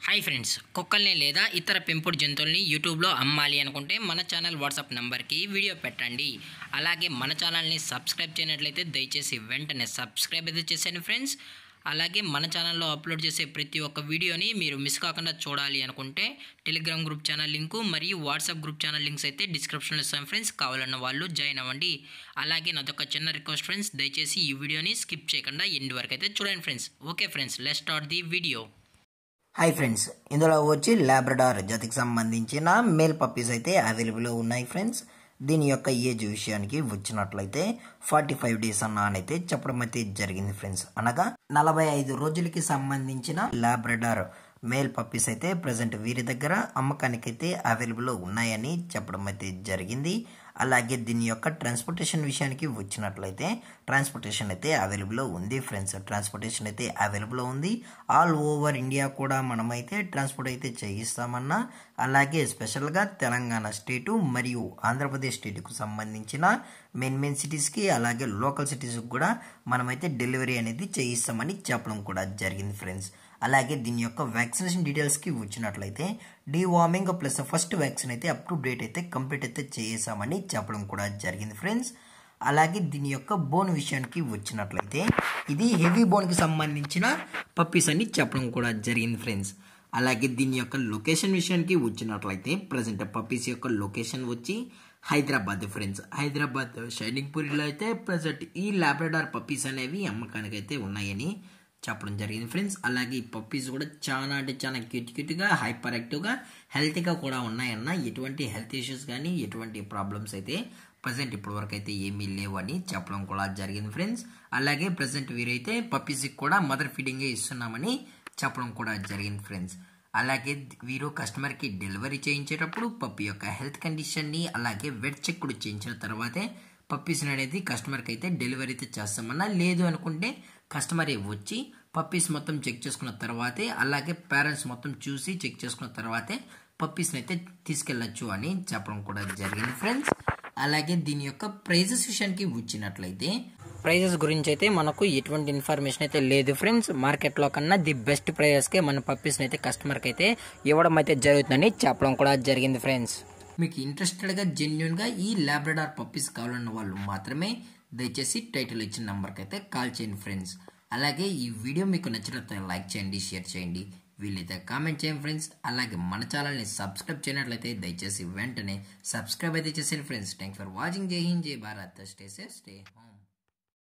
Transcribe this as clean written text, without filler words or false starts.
Hi friends, కుక్కల్ని లేదా ఇతర పెంపుడు జంతువుల్ని యూట్యూబ్లో అమ్మాలి అనుకుంటే మన ఛానల్ వాట్సాప్ నెంబర్కి వీడియో పెట్టండి. అలాగే మన ఛానల్ని సబ్స్క్రైబ్ చేయనట్లయితే దయచేసి వెంటనే సబ్స్క్రైబ్ అయితే చేసేయండి ఫ్రెండ్స్. అలాగే మన ఛానల్లో అప్లోడ్ చేసే ప్రతి ఒక్క వీడియోని మీరు మిస్ కాకుండా చూడాలి అనుకుంటే టెలిగ్రామ్ గ్రూప్ ఛానల్ లింకు మరియు వాట్సాప్ గ్రూప్ ఛానల్ లింక్స్ అయితే డిస్క్రిప్షన్లో ఇస్తాను ఫ్రెండ్స్. కావాలన్న వాళ్ళు జాయిన్ అవ్వండి. అలాగే నాదొక చిన్న రిక్వెస్ట్ ఫ్రెండ్స్, దయచేసి ఈ వీడియోని స్కిప్ చేయకుండా ఎండ్ వరకు అయితే చూడండి friends. Okay friends, let's start the video. Hi friends, ఇందులో వచ్చి లాబ్రడార్ జాతికి సంబంధించిన మేల్ పప్పీస్ అయితే అవైలబుల్లో ఉన్నాయి ఫ్రెండ్స్. దీని యొక్క ఏజ్ విషయానికి వచ్చినట్లయితే 45 డేస్ అయితే చెప్పడం అయితే జరిగింది ఫ్రెండ్స్. అనగా 45 రోజులకి సంబంధించిన లాబ్రడార్ మేల్ పప్పీస్ అయితే ప్రజెంట్ వీరి దగ్గర అమ్మకానికైతే అవైలబుల్లో ఉన్నాయని చెప్పడం అయితే జరిగింది. అలాగే దీని యొక్క ట్రాన్స్పోర్టేషన్ విషయానికి వచ్చినట్లయితే ట్రాన్స్పోర్టేషన్ అయితే అవైలబుల్లో ఉంది ఫ్రెండ్స్. ట్రాన్స్పోర్టేషన్ అయితే అవైలబుల్లో ఉంది. ఆల్ ఓవర్ ఇండియా కూడా మనమైతే ట్రాన్స్పోర్ట్ అయితే చేయిస్తామన్నా, అలాగే స్పెషల్గా తెలంగాణ స్టేటు మరియు ఆంధ్రప్రదేశ్ స్టేట్కు సంబంధించిన మెయిన్ సిటీస్కి అలాగే లోకల్ సిటీస్కి కూడా మనమైతే డెలివరీ అనేది చేయిస్తామని చెప్పడం కూడా జరిగింది ఫ్రెండ్స్. అలాగే దీని యొక్క వ్యాక్సినేషన్ డీటెయిల్స్కి వచ్చినట్లయితే డీవార్మింగ్ ప్లస్ ఫస్ట్ వ్యాక్సిన్ అయితే అప్ టు డేట్ అయితే కంప్లీట్ అయితే చేసామని చెప్పడం కూడా జరిగింది ఫ్రెండ్స్. అలాగే దీని యొక్క బోన్ విషయానికి వచ్చినట్లయితే ఇది హెవీ బోన్కి సంబంధించిన పప్పీస్ అని చెప్పడం కూడా జరిగింది ఫ్రెండ్స్. అలాగే దీని యొక్క లొకేషన్ విషయానికి వచ్చినట్లయితే ప్రజెంట్ పప్పీస్ యొక్క లొకేషన్ వచ్చి హైదరాబాద్ ఫ్రెండ్స్. హైదరాబాద్ షైనింగ్ పూరిలో అయితే ప్రజెంట్ ఈ లాబ్రడార్ పప్పీస్ అనేవి అమ్మకానికి అయితే ఉన్నాయని చెప్పడం జరిగింది ఫ్రెండ్స్. అలాగే ఈ పప్పీస్ కూడా చాలా అంటే చాలా క్యూట్గా హైపర్ యాక్టివ్గా హెల్తీగా కూడా ఉన్నాయన్న. ఎటువంటి హెల్త్ ఇష్యూస్ కానీ ఎటువంటి ప్రాబ్లమ్స్ అయితే ప్రజెంట్ ఇప్పటి వరకు అయితే ఏమీ లేవు అని చెప్పడం కూడా జరిగింది ఫ్రెండ్స్. అలాగే ప్రజెంట్ వీరైతే పప్పీస్కి కూడా మదర్ ఫీడింగే ఇస్తున్నామని చెప్పడం కూడా జరిగింది ఫ్రెండ్స్. అలాగే వీరు కస్టమర్కి డెలివరీ చేయించేటప్పుడు పప్పీ యొక్క హెల్త్ కండిషన్ని అలాగే వెట్ చెక్ కూడా చేయించిన తర్వాతే పప్పీస్ అనేది కస్టమర్కి అయితే డెలివరీ అయితే చేస్తామన్నా. లేదు అనుకుంటే కస్టమరే వచ్చి పప్పీస్ మొత్తం చెక్ చేసుకున్న తర్వాతే అలాగే పేరెంట్స్ మొత్తం చూసి చెక్ చేసుకున్న తర్వాతే పప్పీస్ని అయితే తీసుకెళ్ళచ్చు అని చెప్పడం కూడా జరిగింది ఫ్రెండ్స్. అలాగే దీని యొక్క ప్రైజెస్ విషయానికి వచ్చినట్లయితే ప్రైజెస్ గురించి అయితే మనకు ఎటువంటి ఇన్ఫర్మేషన్ అయితే లేదు ఫ్రెండ్స్. మార్కెట్లో కన్నా ది బెస్ట్ ప్రైజెస్కే మన పప్పీస్ని అయితే కస్టమర్కి అయితే ఇవ్వడం అయితే జరుగుతుందని చెప్పడం కూడా జరిగింది ఫ్రెండ్స్. మీకు ఇంట్రెస్టెడ్గా జెన్యున్గా ఈ లాబ్రడార్ పప్పీస్ కావాలన్న వాళ్ళు మాత్రమే దయచేసి టైటిల్ ఇచ్చిన నెంబర్కి అయితే కాల్ చేయండి ఫ్రెండ్స్. అలాగే ఈ వీడియో మీకు నచ్చినట్లయితే లైక్ చేయండి, షేర్ చేయండి, వీలైతే కామెంట్ చేయండి ఫ్రెండ్స్. అలాగే మన ఛానల్ని సబ్స్క్రైబ్ చేయనట్లయితే దయచేసి వెంటనే సబ్స్క్రైబ్ అయితే చేసేయండి ఫ్రెండ్స్. Thanks for watching. జై హింద్, జై Bharat, stay safe, stay home.